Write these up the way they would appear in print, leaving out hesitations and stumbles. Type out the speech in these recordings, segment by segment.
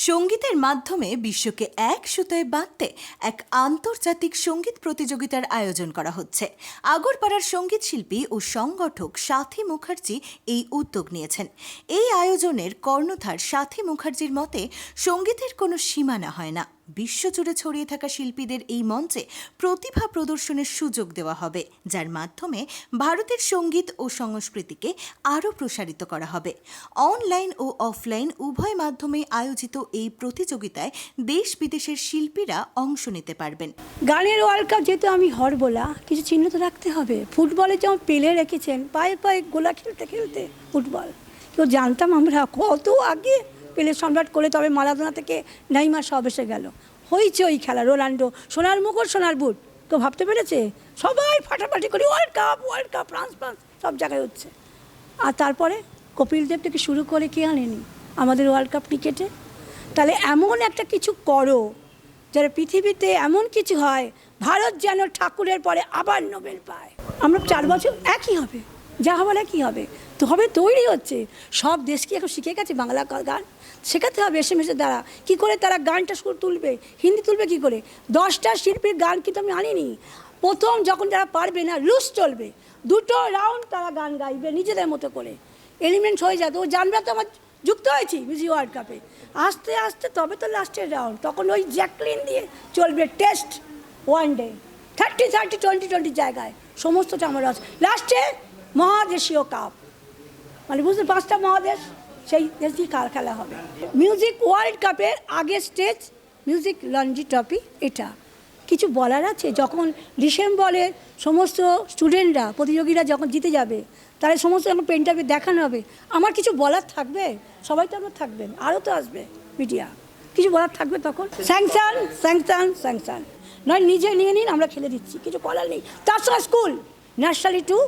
সঙ্গীতের মাধ্যমে বিশ্বকে এক সুতোয় বাঁধতে এক আন্তর্জাতিক সঙ্গীত প্রতিযোগিতার আয়োজন করা হচ্ছে। আগরপাড়ার সঙ্গীত শিল্পী ও সংগঠক সাথী মুখার্জি এই উদ্যোগ নিয়েছেন। এই আয়োজনের কর্ণধার সাথী মুখার্জির মতে, সঙ্গীতের কোনো সীমানা হয় না। বিশ্বজুড়ে ছড়িয়ে থাকা শিল্পীদের এই মঞ্চে প্রতিভা প্রদর্শনের সুযোগ দেওয়া হবে, যার মাধ্যমে ভারতের সঙ্গীত ও সংস্কৃতিকে আরও প্রসারিত করা হবে। অনলাইন ও অফলাইন উভয় মাধ্যমে আয়োজিত এই প্রতিযোগিতায় দেশ বিদেশের শিল্পীরা অংশ নিতে পারবেন। গানের ওয়ার্ল্ড কাপ যেহেতু আমি হরবোলা, কিছু চিহ্ন তো রাখতে হবে। ফুটবলে যেমন পেলে রেখেছেন, পায়ে পায়ে গোলা খেলতে খেলতে ফুটবল, কেউ জানতাম আমরা কত আগে পেলে সম্রাট করে, তবে মারাদোনা থেকে নেইমার সব এসে গেল। হয়েছে ওই খেলা, রোনাল্ডো সোনার মুকুট সোনার বুট, কেউ ভাবতে পেরেছে? সবাই ফাটাফাটি করি ওয়ার্ল্ড কাপ ফ্রান্স সব জায়গায় হচ্ছে। আর তারপরে কপিল দেব থেকে শুরু করে কে আনেনি আমাদের ওয়ার্ল্ড কাপ ক্রিকেটে? তাহলে এমন একটা কিছু করো যারা পৃথিবীতে এমন কিছু হয়, ভারত যেন ঠাকুরের পরে আবার নোবেল পায়। আমরা 4 বছর একই হবে, যা হবার একই হবে। তো হবে, তৈরি হচ্ছে। সব দেশ কি এখন শিখে গেছে বাংলা গান? শেখাতে হবে এসএমএসের দ্বারা। কী করে তারা গানটা সুর তুলবে, হিন্দি তুলবে কী করে? 10টা শিল্পীর গান কিন্তু আমি আনিনি। প্রথম যখন যারা পারবে না, লুজ চলবে, 2টো রাউন্ড তারা গান গাইবে নিজেদের মতো করে। এলিমেন্টস হয়ে যাবে, ও জানবে তো আমার যুক্ত হয়েছি মিউজিক ওয়ার্ল্ড কাপে। আস্তে আস্তে তবে তো লাস্টের রাউন্ড, তখন ওই জ্যাকলিন দিয়ে চলবে টেস্ট ওয়ান ডে 30 20 জায়গায় সমস্তটা আমার আছে। লাস্টে মহাদেশীয় কাপ, মানে বুঝতে 5টা মহাদেশ, সেই দেশ দিয়ে খেলা হবে। মিউজিক ওয়ার্ল্ড কাপের আগের স্টেজ মিউজিক রঞ্জি ট্রফি। এটা কিছু বলার আছে? যখন ডিসেম্বরে সমস্ত স্টুডেন্টরা প্রতিযোগীরা যখন জিতে যাবে, তাহলে সমস্ত যখন পেনটাকে দেখানো হবে, আমার কিছু বলার থাকবে? সবাই তো আমার থাকবেন, আরও তো আসবে মিডিয়া, কিছু বলার থাকবে তখন? স্যাংশন নয়, নিজে নিয়ে নিন, আমরা খেলে দিচ্ছি, কিছু বলার নেই। তার সঙ্গে স্কুল নার্সারি টু,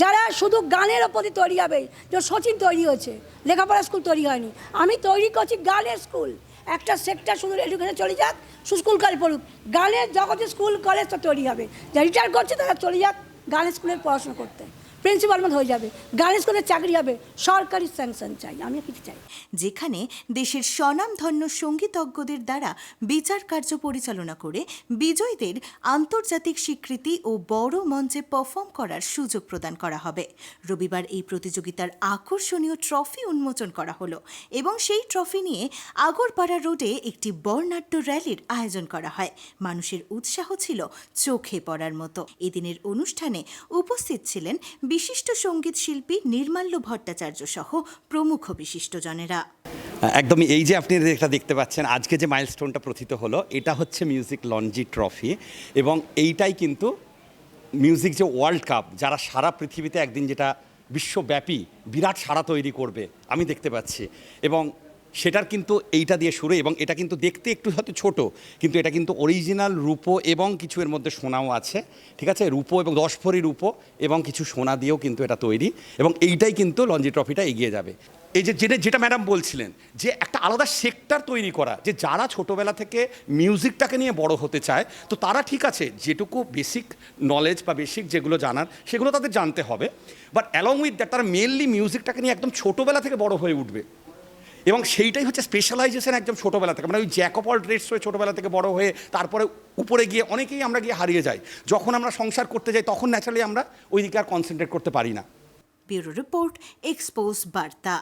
যারা শুধু গানের ওপরই তৈরি হবে, যে সচিন তৈরি হয়েছে, লেখাপড়া স্কুল তৈরি হয়নি, আমি তৈরি করছি গানের স্কুল। একটা সেক্টর শুধু এডুকেশন চলে যাক, স্কুল কলেজ পড়ুক, গানের জগতে স্কুল কলেজ তো তৈরি হবে। যারা রিটায়ার করছে তারা চলে যাক গানের স্কুলের পড়াশোনা করতে, প্রিন্সিপাল মতো হয়ে যাবে, গানের স্কুলের চাকরি হবে। সরকারি স্যাংশন চাই, আমি কিছু চাই। যেখানে দেশের স্বনামধন্য সঙ্গীতজ্ঞদের দ্বারা বিচার কার্য পরিচালনা করে বিজয়ীদের আন্তর্জাতিক স্বীকৃতি ও বড় মঞ্চে পারফর্ম করার সুযোগ প্রদান করা হবে। রবিবার এই প্রতিযোগিতার আকর্ষণীয় ট্রফি উন্মোচন করা হলো এবং সেই ট্রফি নিয়ে আগরপাড়া রোডে একটি বর্ণাঢ্য র্যালির আয়োজন করা হয়। মানুষের উৎসাহ ছিল চোখে পড়ার মতো। এদিনের অনুষ্ঠানে উপস্থিত ছিলেন বিশিষ্ট সঙ্গীত শিল্পী নির্মাল্য ভট্টাচার্য সহ প্রমুখ বিশিষ্টজনেরা। একদমই, এই যে আপনি এটা দেখতে পাচ্ছেন, আজকে যে মাইলস্টোনটা প্রথিত হলো, এটা হচ্ছে মিউজিক রঞ্জি ট্রফি। এবং এইটাই কিন্তু মিউজিক যে ওয়ার্ল্ড কাপ, যারা সারা পৃথিবীতে একদিন যেটা বিশ্বব্যাপী বিরাট সাড়া তৈরি করবে আমি দেখতে পাচ্ছি। এবং সেটার কিন্তু এইটা দিয়ে শুরু, এবং এটা কিন্তু দেখতে একটু হয়তো ছোট, কিন্তু এটা কিন্তু অরিজিনাল রূপো এবং কিছু এর মধ্যে সোনাও আছে, ঠিক আছে? রূপো এবং 10 ভরি রূপো এবং কিছু সোনা দিয়েও কিন্তু এটা তৈরি। এবং এইটাই কিন্তু রঞ্জি ট্রফিটা এগিয়ে যাবে। এই যে যেটা ম্যাডাম বলছিলেন, যে একটা আলাদা সেক্টর তৈরি করা, যে যারা ছোটোবেলা থেকে মিউজিকটাকে নিয়ে বড় হতে চায়, তো তারা ঠিক আছে, যেটুকু বেসিক নলেজ বা বেসিক যেগুলো জানার সেগুলো তাদের জানতে হবে, বাট অ্যালং উইথ দ্যাট তারা মেনলি মিউজিকটাকে নিয়ে একদম ছোটোবেলা থেকে বড় হয়ে উঠবে। এবং সেইটাই হচ্ছে স্পেশালাইজেশন একদম ছোটোবেলা থেকে, মানে ওই জ্যাক অফ অল ট্রেডস হয়ে ছোটোবেলা থেকে বড় হয়ে তারপরে উপরে গিয়ে অনেকেই আমরা গিয়ে হারিয়ে যাই। যখন আমরা সংসার করতে যাই তখন ন্যাচারালি আমরা ওই দিকে আর কনসেন্ট্রেট করতে পারি না। ব্যুরো রিপোর্ট, এক্সপোজ বার্তা।